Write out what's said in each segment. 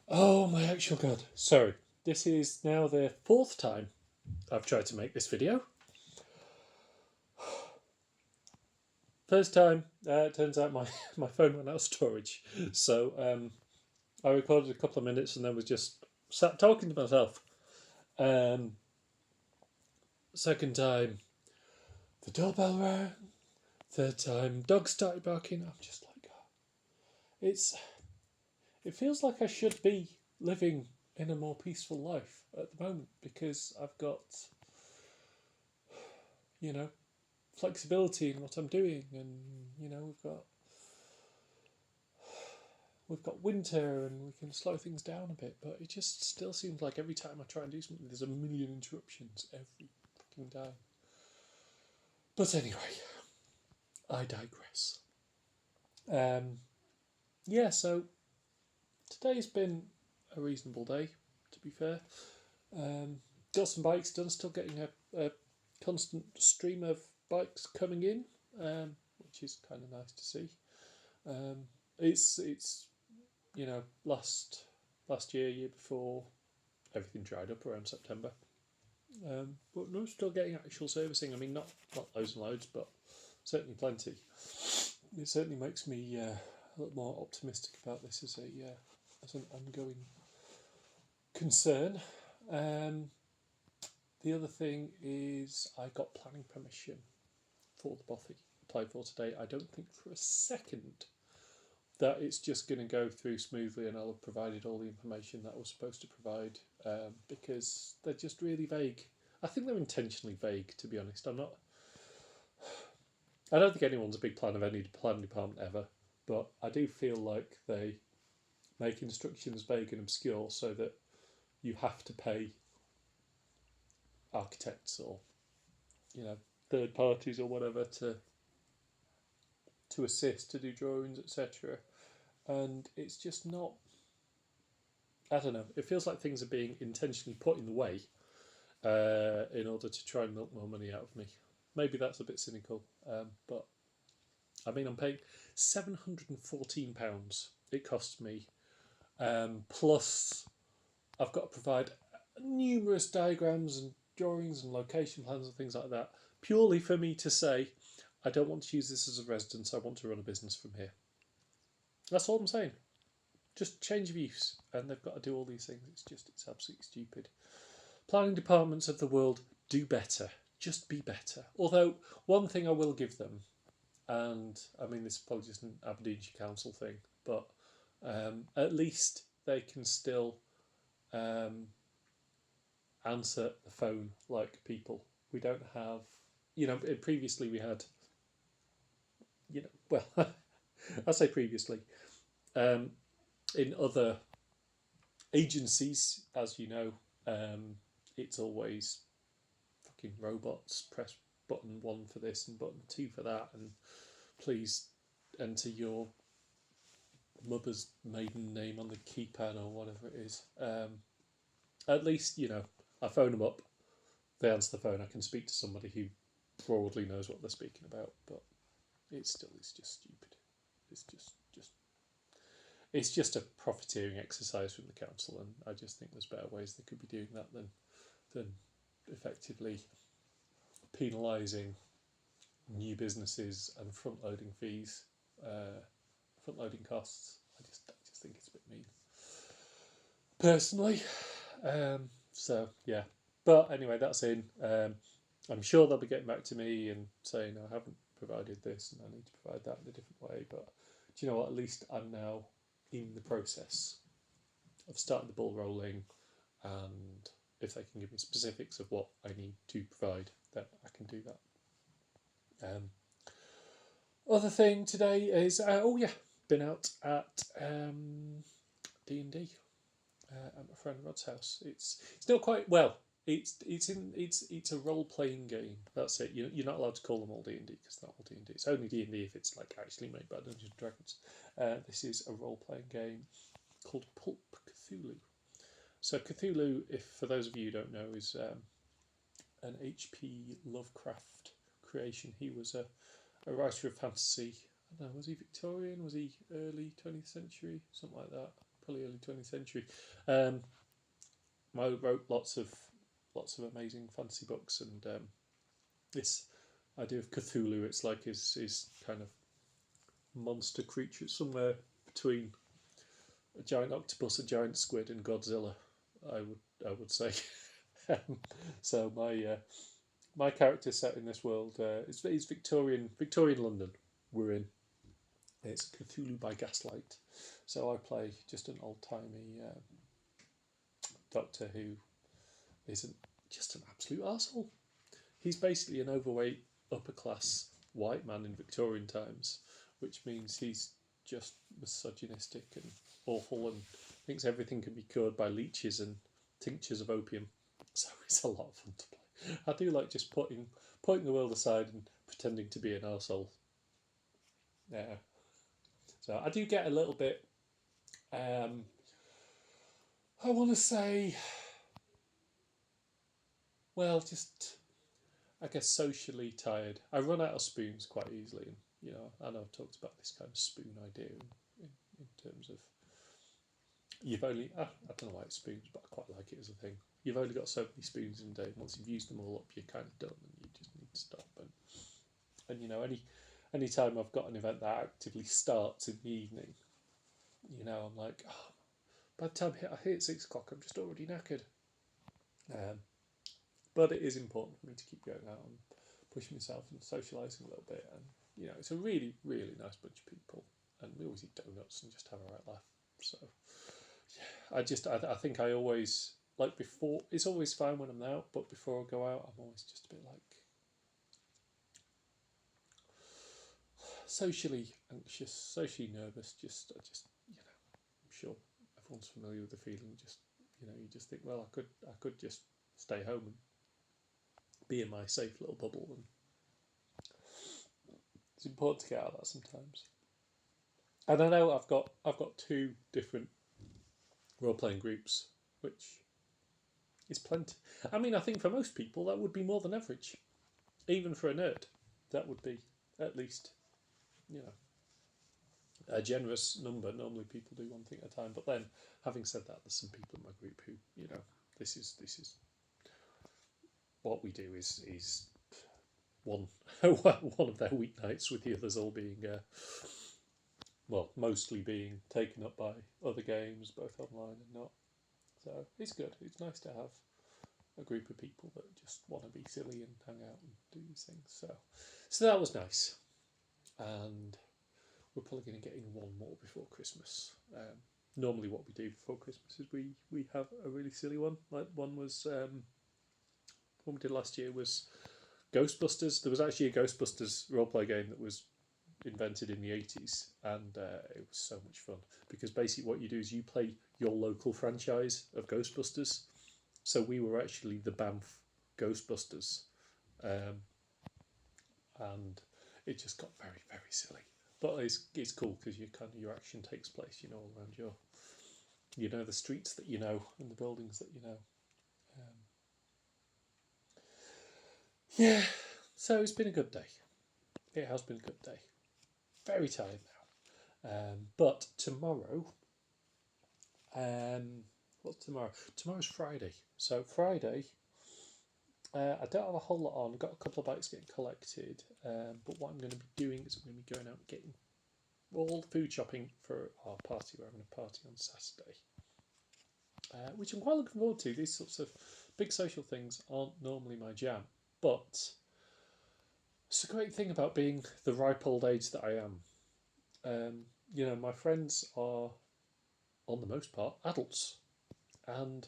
Oh my actual god. Sorry. This is now the fourth time I've tried to make this video. First time, it turns out my phone went out of storage. So I recorded a couple of minutes and then was just sat talking to myself. Um, Second time, the doorbell rang. Third time, dogs started barking. I'm just like, oh, it feels like I should be living in a more peaceful life at the moment because I've got, you know, flexibility in what I'm doing, and we've got winter and we can slow things down a bit. But it just still seems like every time I try and do something, there's a million interruptions every fucking time. But anyway, I digress. Yeah, so today's been a reasonable day, to be fair. Got some bikes done, still getting a constant stream of bikes coming in, which is kind of nice to see. It's last year before, everything dried up around September. But no, still getting actual servicing. I mean, not loads and loads, but certainly plenty. It certainly makes me a little more optimistic about this as an ongoing concern. The other thing is I got planning permission for the bothy applied for today. I don't think for a second that it's just going to go through smoothly and I'll have provided all the information that I was supposed to provide, because they're just really vague. I think they're intentionally vague, to be honest. I don't think anyone's a big fan of any planning department ever, but I do feel like they make instructions vague and obscure so that you have to pay architects or third parties or whatever to assist, to do drawings, etc. And it's just not. I don't know. It feels like things are being intentionally put in the way in order to try and milk more money out of me. Maybe that's a bit cynical, but I mean, I'm paying £714. It costs me, plus I've got to provide numerous diagrams and drawings and location plans and things like that, purely for me to say, I don't want to use this as a residence. I want to run a business from here. That's all I'm saying. Just change of use, and they've got to do all these things. It's absolutely stupid. Planning departments of the world, do better. Just be better. Although one thing I will give them, and I mean this is probably just an Aberdeenshire Council thing, but at least they can still answer the phone like people. We don't have, previously we had, well, I say previously, in other agencies, as you know, it's always fucking robots. Press button 1 for this and button 2 for that, and please enter your mother's maiden name on the keypad or whatever it is. At least, I phone them up, they answer the phone, I can speak to somebody who broadly knows what they're speaking about, but it's just stupid. It's just a profiteering exercise from the council, and I just think there's better ways they could be doing that than effectively penalising new businesses and front loading fees, front loading costs. I just think it's a bit mean, personally. So yeah, but anyway, that's in. I'm sure they'll be getting back to me and saying I haven't provided this and I need to provide that in a different way. But do you know what? At least I'm now in the process of starting the ball rolling, and if they can give me specifics of what I need to provide, then I can do that. Other thing today is been out at D&D at my friend Rod's house. It's not quite well. It's a role playing game. That's it. You're not allowed to call them all D&D because they're not all D&D. It's only D&D if it's like actually made by Dungeons and Dragons. This is a role playing game called Pulp Cthulhu. So Cthulhu, if for those of you who don't know, is an H.P. Lovecraft creation. He was a writer of fantasy. I don't know, was he Victorian? Was he early 20th century? Something like that. probably early 20th century. I wrote lots of amazing fantasy books, and this idea of Cthulhu, it's like his kind of monster creature somewhere between a giant octopus, a giant squid, and Godzilla. I would say. So my character set in this world is Victorian London. We're in. It's Cthulhu by Gaslight. So I play just an old timey Doctor who isn't just an absolute arsehole. He's basically an overweight, upper class white man in Victorian times, which means he's just misogynistic and awful and thinks everything can be cured by leeches and tinctures of opium. So it's a lot of fun to play. I do like just putting the world aside and pretending to be an arsehole. Yeah. So I do get a little bit, I want to say, well, just, I guess, socially tired. I run out of spoons quite easily. And, I know I've talked about this kind of spoon idea in terms of, you've only, I don't know why it's spoons, but I quite like it as a thing. You've only got so many spoons in a day. Once you've used them all up, you're kind of done and you just need to stop. And any time I've got an event that actively starts in the evening, I'm like, oh, by the time I hit 6 o'clock, I'm just already knackered. But it is important for me to keep going out and pushing myself and socialising a little bit. And, it's a really, really nice bunch of people. And we always eat donuts and just have a right laugh. So, yeah, I think I always, like before, it's always fine when I'm out, but before I go out, I'm always just a bit like socially anxious, socially nervous. I'm sure everyone's familiar with the feeling. You just think, well, I could just stay home and be in my safe little bubble, and it's important to get out of that sometimes. And I know I've got 2 different role playing groups, which is plenty. I mean, I think for most people that would be more than average, even for a nerd. That would be at least, a generous number. Normally people do one thing at a time, but then having said that, there's some people in my group who, this is what we do is one one of their weeknights, with the others all being mostly being taken up by other games, both online and not. So it's good. It's nice to have a group of people that just want to be silly and hang out and do these things. So that was nice. And we're probably going to get in one more before Christmas. Normally what we do before Christmas is we have a really silly one. Like one was, one we did last year was Ghostbusters. There was actually a Ghostbusters roleplay game that was invented in the 80s, and it was so much fun, because basically what you do is you play your local franchise of Ghostbusters. So we were actually the Banff Ghostbusters, and it just got very, very silly. But it's cool because your action takes place, all around the streets that and the buildings that Yeah, so it's been a good day. It has been a good day. Very tired now. But tomorrow, what's tomorrow? Tomorrow's Friday. So Friday, I don't have a whole lot on. I've got a couple of bikes getting collected. But what I'm going to be doing is I'm going to be going out and getting all the food shopping for our party. We're having a party on Saturday, which I'm quite looking forward to. These sorts of big social things aren't normally my jam, but it's a great thing about being the ripe old age that I am. My friends are, on the most part, adults, and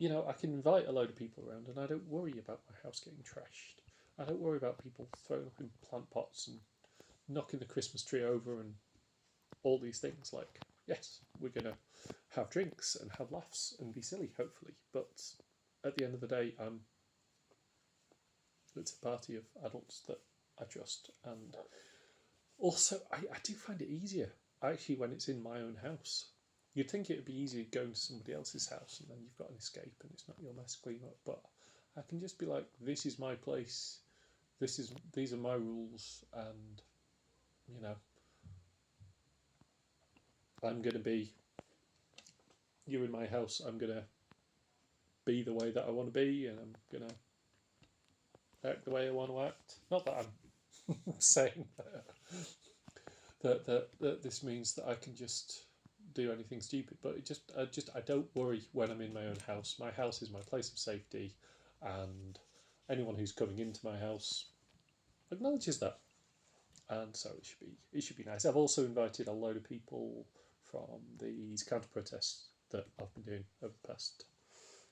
I can invite a load of people around, and I don't worry about my house getting trashed. I don't worry about people throwing up in plant pots and knocking the Christmas tree over and all these things. Like, yes, we're going to have drinks and have laughs and be silly, hopefully, but at the end of the day, it's a party of adults that I trust, and also I do find it easier actually when it's in my own house. You'd think it would be easier going to somebody else's house and then you've got an escape and it's not your mess to clean up, but I can just be like, this is my place, these are my rules, and I'm going to be you're in my house, I'm gonna be the way that I want to be, and I'm gonna act the way I want to act. Not that I'm saying that this means that I can just do anything stupid, but I don't worry when I'm in my own house. My house is my place of safety, and anyone who's coming into my house acknowledges that, and so it should be nice. I've also invited a load of people from these counter protests that I've been doing over the past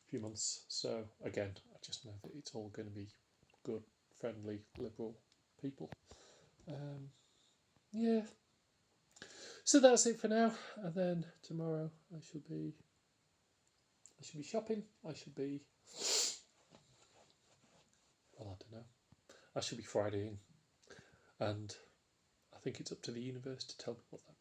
few months. So again, I just know that it's all going to be good, friendly, liberal people. Yeah. So that's it for now, and then tomorrow I should be shopping. I should be, well, I don't know. I should be Fridaying, and I think it's up to the universe to tell me what that